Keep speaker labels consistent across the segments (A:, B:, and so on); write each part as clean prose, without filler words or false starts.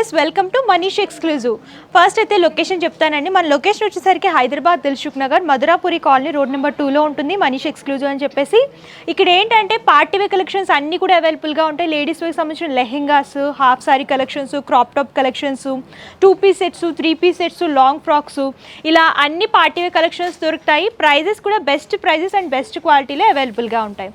A: Viewers welcome to Manish exclusive. First అయితే location చెప్తానండి. మన లొకేషన్ వచ్చేసరికి Hyderabad Dilsukh Nagar Madhurapuri colony road number 2లో ఉంటుంది మనీష్ ఎక్స్క్లూజివ్ అని చెప్పేసి. ఇక్కడ ఏంటంటే పార్టీ వేర్ కలెక్షన్స్ అన్నీ కూడా అవైలబుల్గా ఉంటాయి. లేడీస్ వేర్కి సంబంధించిన lehengas, half sari collections, crop top collections, 2 piece sets, 3 piece sets, long frocks, ఇలా అన్ని పార్టీ వేర్ కలెక్షన్స్ దొరుకుతాయి. ప్రైజెస్ కూడా బెస్ట్ ప్రైజెస్ అండ్ బెస్ట్ క్వాలిటీలో అవైలబుల్గా ఉంటాయి.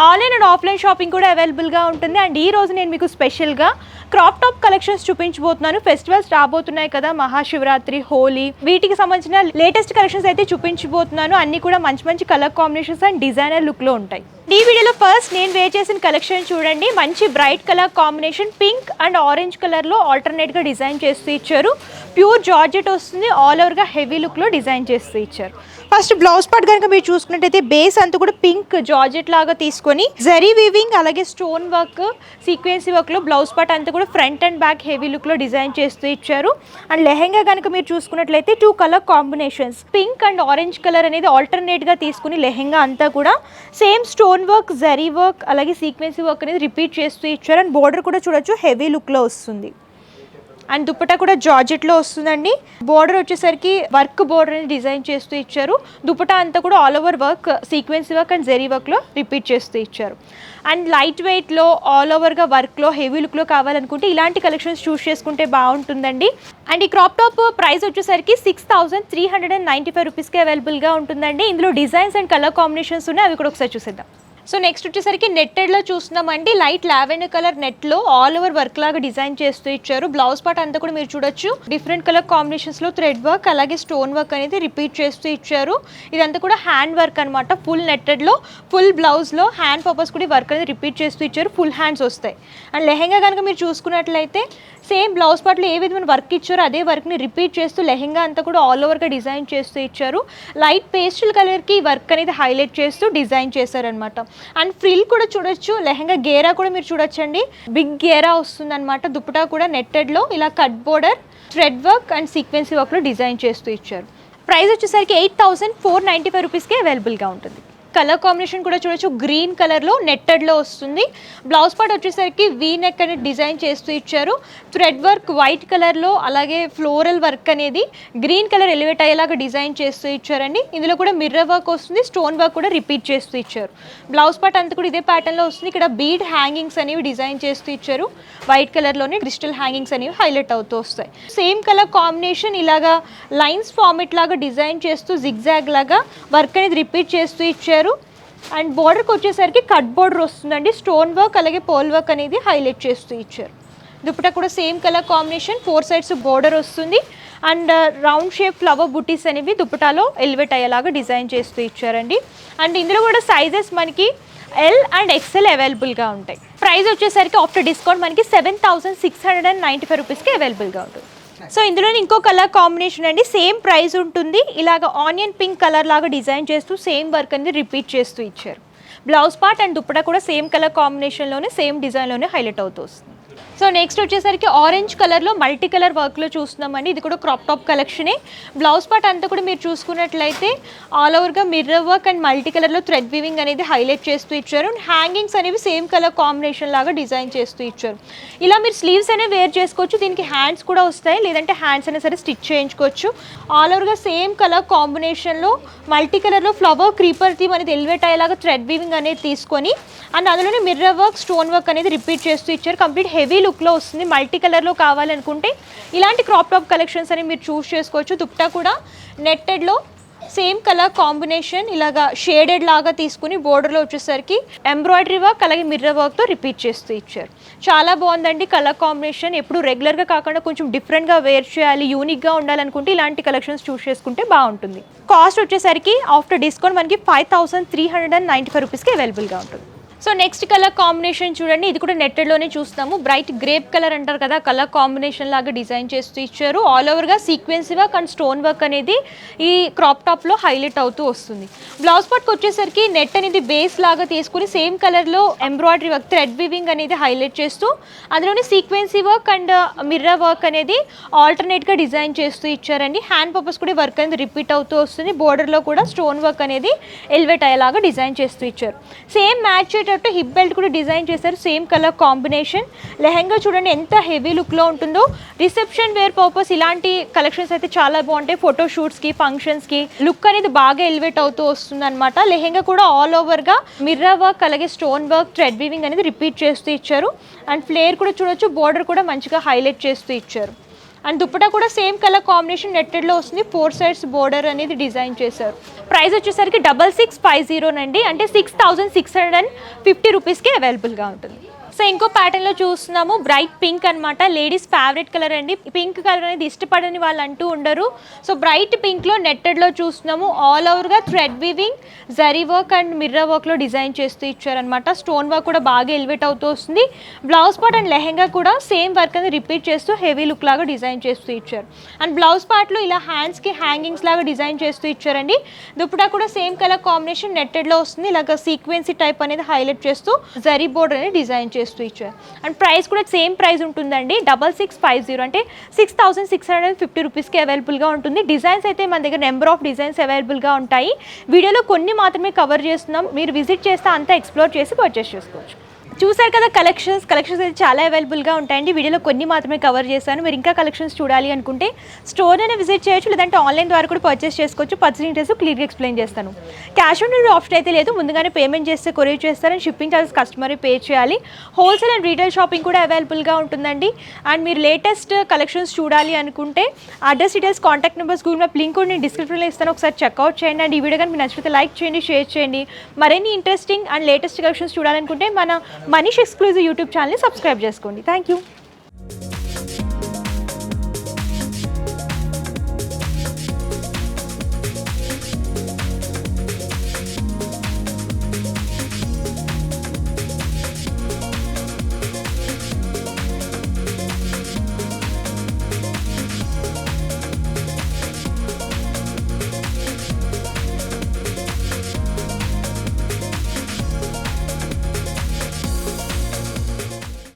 A: ఆన్లైన్ అండ్ ఆఫ్లైన్ షాపింగ్ కూడా అవైలబుల్గా ఉంటుంది. అండ్ ఈ రోజు నేను మీకు స్పెషల్గా క్రాప్ టాప్ కలెక్షన్స్ చూపించబోతున్నాను. ఫెస్టివల్స్ రాబోతున్నాయి కదా, మహాశివరాత్రి, హోలీ, వీటికి సంబంధించిన లేటెస్ట్ కలెక్షన్స్ అయితే చూపించబోతున్నాను. అన్ని కూడా మంచి మంచి కలర్ కాంబినేషన్స్ అండ్ డిజైనర్ లుక్లో ఉంటాయి. ఈ వీడియోలో ఫస్ట్ నేను వేర్ చేసిన కలెక్షన్ చూడండి. మంచి bright colour combination, pink and orange కలర్లో ఆల్టర్నేట్గా డిజైన్ చేస్తూ ఇచ్చారు. ప్యూర్ జార్జెట్ వస్తుంది, ఆల్ ఓవర్గా హెవీ లుక్లో డిజైన్ చేస్తూ ఇచ్చారు. ఫస్ట్ బ్లౌజ్ పార్ట్ కనుక మీరు చూసుకున్నట్టయితే బేస్ అంతా కూడా పింక్ జార్జెట్ లాగా తీసుకొని జరీ వీవింగ్ అలాగే స్టోన్ వర్క్, సీక్వెన్సీ వర్క్లో బ్లౌజ్ పార్ట్ అంతా కూడా ఫ్రంట్ అండ్ బ్యాక్ హెవీ లుక్లో డిజైన్ చేస్తూ ఇచ్చారు. అండ్ లెహెంగా కనుక మీరు చూసుకున్నట్లయితే 2 colour combinations, pink and orange colour అనేది ఆల్టర్నేట్గా తీసుకుని లెహెంగా అంతా కూడా same stone work, zari work అలాగే సీక్వెన్సీ వర్క్ అనేది రిపీట్ చేస్తూ ఇచ్చారు. అండ్ బోర్డర్ కూడా చూడొచ్చు హెవీ లుక్లో వస్తుంది. అండ్ దుపట్టా కూడా జార్జెట్లో వస్తుందండి. బోర్డర్ వచ్చేసరికి వర్క్ బోర్డర్ అనేది డిజైన్ చేస్తూ ఇచ్చారు. దుపట్టా అంతా కూడా all over work, sequence work and zari వర్క్లో రిపీట్ చేస్తూ ఇచ్చారు. అండ్ లైట్ వెయిట్లో ఆల్ ఓవర్గా వర్క్లో హెవీ లుక్లో కావాలనుకుంటే ఇలాంటి కలెక్షన్స్ చూస్ చేసుకుంటే బాగుంటుందండి. అండ్ ఈ క్రాప్ టాప్ ప్రైస్ వచ్చేసరికి 6,395 రూపీస్కి అవైలబుల్గా ఉంటుందండి. ఇందులో డిజైన్స్ అండ్ కలర్ కాంబినేషన్స్ ఉన్నాయి, అవి కూడా ఒకసారి చూసేద్దాం. సో నెక్స్ట్ వచ్చేసరికి నెట్టెడ్లో చూస్తున్నామండి. లైట్ లావెండర్ కలర్ నెట్లో ఆల్ ఓవర్ వర్క్ లాగా డిజైన్ చేస్తూ ఇచ్చారు. బ్లౌజ్ పార్ట్ అంతా కూడా మీరు చూడొచ్చు డిఫరెంట్ కలర్ కాంబినేషన్స్లో థ్రెడ్ వర్క్ అలాగే స్టోన్ వర్క్ అనేది రిపీట్ చేస్తూ ఇచ్చారు. ఇదంతా కూడా హ్యాండ్ వర్క్ అనమాట. ఫుల్ నెట్టెడ్లో ఫుల్ బ్లౌజ్లో హ్యాండ్ పర్పస్ కూడా వర్క్ అనేది రిపీట్ చేస్తూ ఇచ్చారు. ఫుల్ హ్యాండ్స్ వస్తాయి. అండ్ లెహెంగా కనుక మీరు చూసుకున్నట్లయితే సేమ్ బ్లౌజ్ పార్ట్లో ఏ విధమైన వర్క్ ఇచ్చారో అదే వర్క్ని రిపీట్ చేస్తూ లెహెంగా అంతా కూడా ఆల్ ఓవర్గా డిజైన్ చేస్తూ ఇచ్చారు. లైట్ పేస్టల్ కలర్కి వర్క్ అనేది హైలైట్ చేస్తూ డిజైన్ చేశారనమాట. అండ్ ఫ్రిల్ కూడా చూడొచ్చు. లెహెంగా గేరా కూడా మీరు చూడొచ్చండి, బిగ్ గేరా వస్తుంది అనమాట. దుపట్టా కూడా నెట్టెడ్లో ఇలా cut border, thread work and sequence వర్క్లో డిజైన్ చేస్తూ ఇచ్చారు. ప్రైస్ వచ్చేసరికి 8,495 రూపీస్కి అవైలబుల్గా ఉంటుంది. కలర్ కాంబినేషన్ కూడా చూడొచ్చు, గ్రీన్ కలర్లో నెట్టెడ్లో వస్తుంది. బ్లౌజ్ పార్ట్ వచ్చేసరికి వీ నెక్ అనేది డిజైన్ చేస్తూ ఇచ్చారు. థ్రెడ్ వర్క్ వైట్ కలర్లో అలాగే ఫ్లోరల్ వర్క్ అనేది గ్రీన్ కలర్ ఎలివేట్ అయ్యేలాగా డిజైన్ చేస్తూ ఇచ్చారండి. ఇందులో కూడా మిర్రర్ వర్క్ వస్తుంది, స్టోన్ వర్క్ కూడా రిపీట్ చేస్తూ ఇచ్చారు. బ్లౌజ్ పార్ట్ అంతా కూడా ఇదే ప్యాటర్న్లో వస్తుంది. ఇక్కడ బీడ్ హ్యాంగింగ్స్ అనేవి డిజైన్ చేస్తూ ఇచ్చారు. వైట్ కలర్లోనే క్రిస్టల్ హ్యాంగింగ్స్ అనేవి హైలైట్ అవుతూ వస్తాయి. సేమ్ కలర్ కాంబినేషన్ ఇలాగా లైన్స్ ఫార్మేట్ లాగా డిజైన్ చేస్తూ జిగ్జాగ్ లాగా వర్క్ అనేది రిపీట్ చేస్తూ ఇచ్చారు. అండ్ బోర్డర్కి వచ్చేసరికి కట్ బోర్డర్ వస్తుందండి. స్టోన్ వర్క్ అలాగే పోల్ వర్క్ అనేది హైలైట్ చేస్తూ ఇచ్చారు. దుపట్టా కూడా same colour combination, 4 sides border వస్తుంది. అండ్ రౌండ్ షేప్ ఫ్లవర్ బుటీస్ అనేవి దుపట్టాలో ఎలివేట్ అయ్యేలాగా డిజైన్ చేస్తూ ఇచ్చారండి. అండ్ ఇందులో కూడా సైజెస్ మనకి ఎల్ అండ్ ఎక్స్ఎల్ అవైలబుల్గా ఉంటాయి. ప్రైస్ వచ్చేసరికి ఆఫ్టర్ డిస్కౌంట్ మనకి 7,695 రూపీస్కి అవైలబుల్గా ఉంటుంది. సో ఇందులోనే ఇంకో కలర్ కాంబినేషన్ అండి, సేమ్ ప్రైస్ ఉంటుంది. ఇలాగ ఆనియన్ పింక్ కలర్ లాగా డిజైన్ చేస్తూ సేమ్ వర్క్ అనేది రిపీట్ చేస్తూ ఇచ్చారు. బ్లౌజ్ పార్ట్ అండ్ దుపట్టా కూడా సేమ్ కలర్ కాంబినేషన్లోనే సేమ్ డిజైన్లోనే హైలైట్ అవుతూ వస్తుంది. సో నెక్స్ట్ వచ్చేసరికి ఆరెంజ్ కలర్లో మల్టీ కలర్ వర్క్లో చూస్తున్నామండి. ఇది కూడా క్రాప్ టాప్ కలెక్షనే. బ్లౌజ్ పార్ట్ అంతా కూడా మీరు చూసుకున్నట్లయితే ఆల్ ఓవర్గా మిర్రర్ వర్క్ అండ్ మల్టీ కలర్లో థ్రెడ్ వీవింగ్ అనేది హైలైట్ చేస్తూ ఇచ్చారు. అండ్ హ్యాంగింగ్స్ అనేవి సేమ్ కలర్ కాంబినేషన్ లాగా డిజైన్ చేస్తూ ఇచ్చారు. ఇలా మీరు స్లీవ్స్ అనేవి వేర్ చేసుకోవచ్చు. దీనికి హ్యాండ్స్ కూడా వస్తాయి, లేదంటే హ్యాండ్స్ అయినా సరే స్టిచ్ చేయించుకోవచ్చు. ఆల్ ఓవర్గా సేమ్ కలర్ కాంబినేషన్లో మల్టీ కలర్లో ఫ్లవర్ క్రీపర్ థీమ్ అనేది ఎలివేట్ అయ్యేలాగా థ్రెడ్ వీవింగ్ అనేది తీసుకొని అండ్ అందులోనే మిర్రర్ వర్క్, స్టోన్ వర్క్ అనేది రిపీట్ చేస్తూ ఇచ్చారు. కంప్లీట్ హెవీ లుక్లో వస్తుంది. మల్టీ కలర్లో కావాలనుకుంటే ఇలాంటి క్రాప్ టాప్ కలెక్షన్స్ అని మీరు చూస్ చేసుకోవచ్చు. దుపట్టా కూడా నెట్టెడ్లో సేమ్ కలర్ కాంబినేషన్ ఇలాగా షేడెడ్ లాగా తీసుకుని బోర్డర్లో వచ్చేసరికి ఎంబ్రాయిడరీ వర్క్ అలాగే మిర్రర్ వర్క్తో రిపీట్ చేస్తూ ఇచ్చారు. చాలా బాగుందండి కలర్ కాంబినేషన్. ఎప్పుడు రెగ్యులర్గా కాకుండా కొంచెం డిఫరెంట్గా వేర్ చేయాలి, యూనిక్గా ఉండాలనుకుంటే ఇలాంటి కలెక్షన్స్ చూస్ చేసుకుంటే బాగుంటుంది. కాస్ట్ వచ్చేసరికి ఆఫ్టర్ డిస్కౌంట్ మనకి 5,395 రూపీస్కి అవైలబుల్గా ఉంటుంది. సో నెక్స్ట్ కలర్ కాంబినేషన్ చూడండి. ఇది కూడా నెట్టెడ్లోనే చూస్తాము. బ్రైట్ గ్రేప్ కలర్ అంటారు కదా, కలర్ కాంబినేషన్ లాగా డిజైన్ చేస్తూ ఇచ్చారు. ఆల్ ఓవర్గా సీక్వెన్సీ వర్క్ అండ్ స్టోన్ వర్క్ అనేది ఈ క్రాప్ టాప్లో హైలైట్ అవుతూ వస్తుంది. బ్లౌజ్ పార్ట్కి వచ్చేసరికి నెట్ అనేది బేస్ లాగా తీసుకుని సేమ్ కలర్లో ఎంబ్రాయిడరీ వర్క్, థ్రెడ్ వీవింగ్ అనేది హైలైట్ చేస్తూ అందులోనే సీక్వెన్సీ వర్క్ అండ్ మిర్రర్ వర్క్ అనేది ఆల్టర్నేట్గా డిజైన్ చేస్తూ ఇచ్చారండి. హ్యాండ్ పర్పస్ కూడా వర్క్ అనేది రిపీట్ అవుతూ వస్తుంది. బోర్డర్లో కూడా స్టోన్ వర్క్ అనేది ఎలివేట్ అయ్యేలాగా డిజైన్ చేస్తూ ఇచ్చారు. సేమ్ మ్యాచ్ చూస్తున్నట్టు హిప్ బెల్ట్ కూడా డిజైన్ చేశారు, సేమ్ కలర్ కాంబినేషన్. లెహెంగా చూడండి ఎంత హెవీ లుక్లో ఉంటుందో. రిసెప్షన్ వేర్ పర్పస్ ఇలాంటి కలెక్షన్స్ అయితే చాలా బాగుంటాయి. ఫోటో షూట్స్కి, ఫంక్షన్స్కి లుక్ అనేది బాగా ఎలివేట్ అవుతూ వస్తుంది అనమాట. లెహెంగా కూడా ఆల్ ఓవర్గా మిర్రర్ వర్క్ అలాగే స్టోన్ వర్క్, థ్రెడ్ వీవింగ్ అనేది రిపీట్ చేస్తూ ఇచ్చారు. అండ్ ఫ్లేర్ కూడా చూడొచ్చు, బోర్డర్ కూడా మంచిగా హైలైట్ చేస్తూ ఇచ్చారు. అండ్ దుప్పటా కూడా సేమ్ కలర్ కాంబినేషన్ నెట్టెడ్లో వస్తుంది. 4 సైడ్స్ బోర్డర్ అనేది డిజైన్ చేశారు. ప్రైస్ వచ్చేసరికి 6650 అండి, అంటే 6650 రూపీస్కి అవైలబుల్గా ఉంటుంది. సో ఇంకో ప్యాటర్న్లో చూస్తున్నాము, బ్రైట్ పింక్ అనమాట. లేడీస్ ఫేవరెట్ కలర్ అండి. పింక్ కలర్ అనేది ఇష్టపడని వాళ్ళు అంటూ ఉండరు. సో బ్రైట్ పింక్లో నెట్టెడ్లో చూస్తున్నాము. ఆల్ ఓవర్గా thread weaving, zari work and mirror వర్క్లో డిజైన్ చేస్తూ ఇచ్చారనమాట. స్టోన్ వర్క్ కూడా బాగా ఎలివేట్ అవుతూ వస్తుంది. బ్లౌజ్ పార్ట్ అండ్ లెహెంగా కూడా సేమ్ వర్క్ అనేది రిపీట్ చేస్తూ హెవీ లుక్ లాగా డిజైన్ చేస్తూ ఇచ్చారు. అండ్ బ్లౌజ్ పార్ట్లో ఇలా హ్యాండ్స్కి హ్యాంగింగ్స్ లాగా డిజైన్ చేస్తూ ఇచ్చారండి. దుప్పటా కూడా సేమ్ కలర్ కాంబినేషన్ నెట్టెడ్లో వస్తుంది. ఇలాగ సీక్వెన్సీ టైప్ అనేది హైలైట్ చేస్తూ జరీ బోర్డర్ అనేది డిజైన్ చేస్తూ ఇచ్చారు. అండ్ ప్రైస్ కూడా సేమ్ ప్రైస్ ఉంటుందండి, 6650 అంటే 6650 రూపీస్కి అవైలబుల్గా ఉంటుంది. డిజైన్స్ అయితే మన దగ్గర నెంబర్ ఆఫ్ డిజైన్స్ అవైలబుల్గా ఉంటాయి. వీడియోలో కొన్ని మాత్రమే కవర్ చేస్తున్నాం. మీరు విజిట్ చేస్తే అంతా ఎక్స్ప్లోర్ చేసి పర్చేస్ చేసుకోవచ్చు. చూసారు కదా కలెక్షన్స్ అయితే చాలా అవైలబుల్గా ఉంటాయండి. వీడియోలో కొన్ని మాత్రమే కవర్ చేశాను. మీరు ఇంకా కలెక్షన్స్ చూడాలి అనుకుంటే స్టోర్ అయినా విజిట్ చేయొచ్చు, లేదంటే ఆన్లైన్ ద్వారా కూడా పర్చేస్ చేసుకోవచ్చు. పర్చేస్ డీటెయిల్స్ క్లియర్గా ఎక్స్ప్లెయిన్ చేస్తాను. క్యాష్ ఆన్ డెలివరీ ఆప్షన్ అయితే లేదు, ముందుగానే పేమెంట్ చేస్తే కొరియర్ చేస్తారని షిప్పింగ్ చార్జెస్ కస్టమర్ పే చేయాలి. హోల్సేల్ అండ్ రీటైల్ షాపింగ్ కూడా అవైలబుల్గా ఉంటుందండి. అండ్ మీరు లేటెస్ట్ కలెక్షన్స్ చూడాలి అనుకుంటే address details, contact numbers, Google map link కూడా నేను డిస్క్రిప్షన్లో ఇస్తాను. ఒకసారి చెక్అవుట్ చేయండి. అండ్ ఈ వీడియో కానీ మీకు నచ్చితే లైక్ చేయండి, షేర్ చేయండి. మరిన్ని ఇంట్రెస్టింగ్ అండ్ లేటెస్ట్ కలెక్షన్స్ చూడాలనుకుంటే మన మనీష్ ఎక్స్క్లూజివ్ యూట్యూబ్ ఛానల్ని సబ్స్క్రైబ్ చేసుకోండి. Thank you.